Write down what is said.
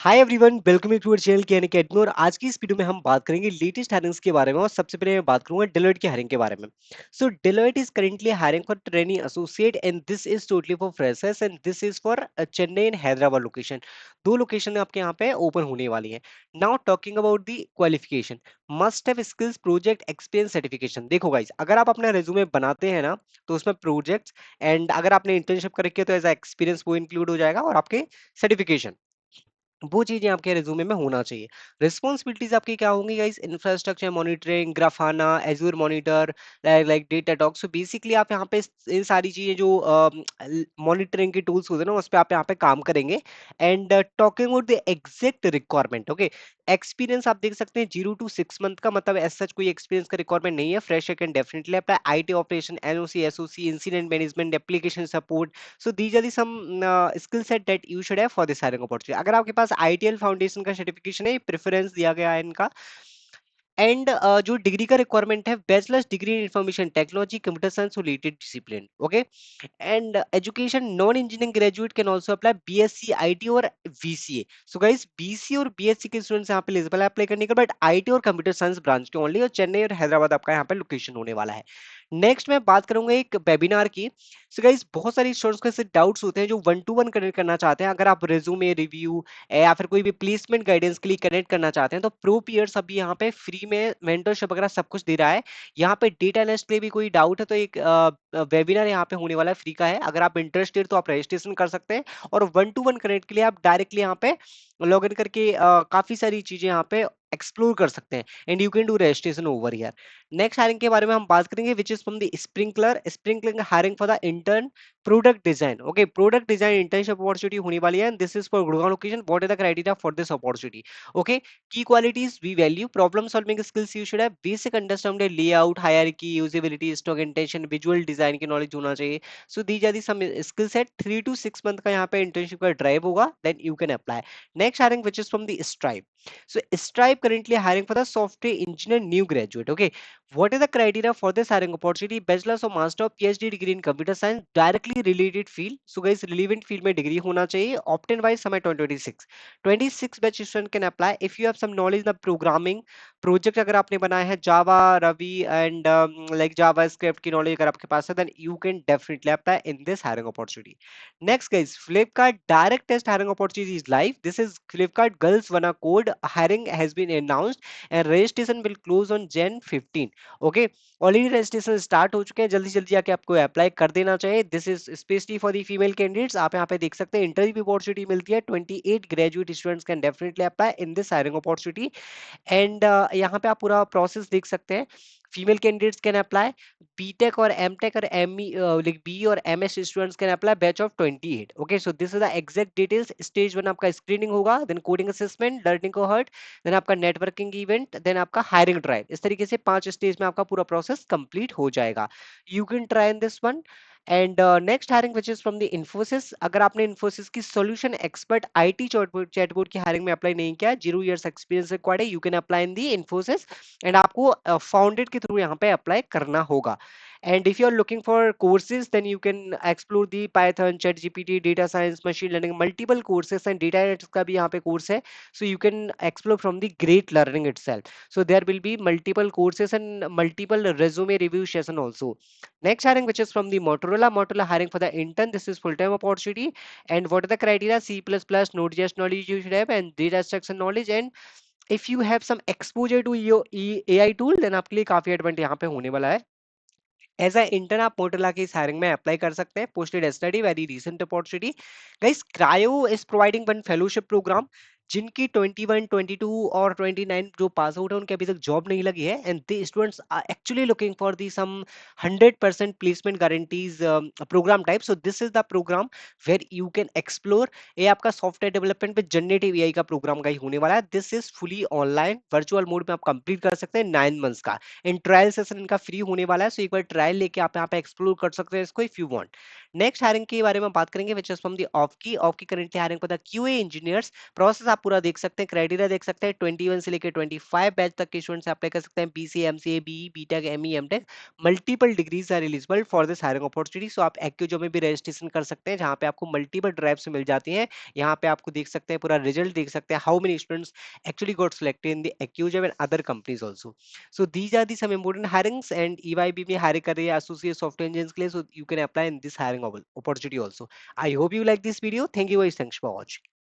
Hi everyone, welcome to our channel K Academy. और आज की इस वीडियो में हम बात करेंगे लेटेस्ट हायरिंग्स के बारे में। और सबसे पहले मैं बात करूंगा डेलोइट की हायरिंग के बारे में। So Deloitte is currently hiring for trainee associate and this is totally for freshers and this is for Chennai and Hyderabad location. दो लोकेशन आपके यहाँ पे ओपन होने वाली है। Now talking about the qualification, must have skills project experience certification. देखो guys, अगर आप अपना रेज्यूमे बनाते हैं ना, तो उसमें प्रोजेक्ट्स एंड अगर आपने इंटर्नशिप कर रखी है तो एज एक्सपीरियंस वो इंक्लूड हो जाएगा, और आपके सर्टिफिकेशन वो चीजें आपके रिज्यूमे में होना चाहिए। रिस्पॉन्सिबिलिटीज आपकी क्या होंगी guys? Infrastructure monitoring, Grafana, Azure monitor, like Datadog. So basically आप यहाँ पे इन सारी चीजें जो मॉनिटरिंग के टूल्स होते हैं ना, उस पे आप यहाँ पे काम करेंगे। And talking about the exact requirement, okay. Experience आप देख सकते हैं 0 to 6 मंथ का, मतलब एज सच कोई एक्सपीरियंस का रिक्वायरमेंट नहीं है। Fresher can definitely apply. IT operation, NOC, SOC, incident management, application support. So these are the some skill set that you should have for this hiring opportunity. अगर आपके पास ITL foundation का certification है, preference दिया गया है इनका। And जो degree का रिक्वायरमेंट है, bachelors degree in information technology, computer science related discipline, okay. And education, non engineering graduate can also apply BSc IT और बीसीए। सो गाइस, बीसी और बीएससी के स्टूडेंट्स यहाँ पे एलिजिबल है अप्लाई करने का, बट आईटी और कंप्यूटर साइंस ब्रांच के ओनली। और चेन्नई और हैदराबाद आपका यहाँ पे लोकेशन होने वाला है। नेक्स्ट मैं बात करूंगा एक वेबिनार की। सो गाइस, बहुत सारी स्टूडेंट्स को ऐसे डाउट्स होते हैं जो 1 to 1 कनेक्ट करना चाहते हैं। अगर आप रिज्यूमे रिव्यू या फिर कोई भी प्लेसमेंट गाइडेंस के लिए कनेक्ट करना चाहते हैं, तो प्रो पियर्स अभी यहाँ पे फ्री में मेंटरशिप वगैरह सब कुछ दे रहा है। यहाँ पे डेटा एनालिस्ट के लिए भी कोई डाउट है तो एक वेबिनार यहाँ पे होने वाला है, फ्री का है। अगर आप इंटरेस्टेड तो आप रजिस्ट्रेशन कर सकते हैं। और 1 to 1 कनेक्ट के लिए आप डायरेक्टली यहाँ पे लॉग इन करके काफी सारी चीजें यहाँ पे एक्सप्लोर कर सकते हैं। And you can do registration over here. Next hiring के बारे में हम बात करेंगे, which is from the Sprinklr hiring for the intern product design, okay. Product design internship opportunity होने वाली है। This is for Gurgaon location. What is the criteria for this opportunity, okay. Key qualities we value, problem solving skills you should have, basic understanding layout, hierarchy, usability, stock intention, visual design की knowledge होना चाहिए। So these are the some skill set. 3 to 6 month का यहाँ पे internship का drive होगा, then you can apply. Next hiring which is from the Stripe. So Stripe currently hiring for the software engineer new graduate. Okay, what is the criteria for this hiring opportunity? Bachelor's or master or PhD degree in computer science, directly related field. So guys, relevant field में degree होना चाहिए। Opt-in wise समय 2026 26 batch student can apply if you have some knowledge in the programming project। अगर आपने बनाया है Java, Ruby and like JavaScript की knowledge अगर आपके पास है, then you can definitely apply in this hiring opportunity. Next guys, Flipkart direct test hiring opportunity is live. This is Flipkart Girls Vana Code. Hiring has been announced and registration will close on Jan 15. Okay, already registration start हो चुके हैं। जल्दी जल्दी आके आपको apply कर देना चाहिए। This is specially for the female candidates. आप यहाँ पे देख सकते हैं इंटरव्यू अपॉर्चुनिटी मिलती है। 28 graduate students can definitely apply in this hiring opportunity. And यहाँ पे आप पूरा प्रोसेस देख सकते हैं। Female candidates can apply, B Tech और एमटेक और एमई लाइक बी और M S students can apply batch of 28। Okay, so this is the exact details. Stage 1 आपका स्क्रीनिंग होगा, then coding assessment, learning cohort, then आपका networking event, then आपका hiring drive. इस तरीके से 5 स्टेज में आपका पूरा प्रोसेस कंप्लीट हो जाएगा। You can try in this one. And next hiring which is from the Infosys. अगर आपने इन्फोसिस की सॉल्यूशन एक्सपर्ट आईटी चैटबॉट की हायरिंग में अप्लाई नहीं किया, 0 years एक्सपीरियंस रिक्वायर्ड है, you can apply in the Infosys. And आपको फाउंडेड के थ्रू यहाँ पे अप्लाई करना होगा। And if you are looking for courses, then you can explore the Python, ChatGPT, data science, machine learning, multiple courses and data analytics का भी यहाँ पे course है। So you can explore from the great learning itself. So there will be multiple courses and multiple resume review session also. Next hiring which is from the Motorola hiring for the intern. This is full-time opportunity. And what are the criteria? C++, Node.js knowledge you should have and data structure knowledge, and if you have some exposure to your AI tool, then आपके लिए काफी advantage यहाँ पे होने वाला है। As a intern आप portal की हायरिंग में अप्लाई कर सकते हैं। Posted study very recent opportunity. Guys, Crio is providing one fellowship program. जिनकी 21, 22 और 29 जो पास आउट है, उनके अभी तक जॉब नहीं लगी है। And the students are actually looking for the some 100% placement guarantees program type. So this is the program where you can explore. ये आपका सॉफ्टवेयर डेवलपमेंट पे जनरेटिव एआई का प्रोग्राम का ही होने वाला है। This is fully online virtual mode में आप कंप्लीट कर सकते हैं 9 months का। इन ट्रायल सेशन इनका फ्री होने वाला है। सो एक बार ट्रायल लेके आप यहाँ पे एक्सप्लोर कर सकते हैं इसको if you want. Next hiring के बारे में बात करेंगे विच इज फ्रॉम द ऑफ की currently hiring for the QA engineers. Process आप पूरा देख सकते हैं, क्राइटेरिया देख सकते हैं, 21 से लेकर 25 बैच तक के स्टूडेंट्स अप्लाई कर सकते हैं। BCA, MCA, BE, BTech, ME, MTech, multiple degrees are eligible for this hiring opportunity. So आप एक्यूजो में भी रजिस्ट्रेशन कर सकते हैं, जहां पे आपको मल्टीपल ड्राइव्स मिल जाती हैं। यहाँ पे आपको देख सकते हैं, पूरा रिजल्ट देख सकते हैं, how many students actually got selected in the AccuJab and other companies also. So these are the some important hirings, and EYB में hiring कर रही है associate software engineers के लिए, so you can apply in this hiring opportunity also. I hope you like this video. Thank you guys. Thanks for watching.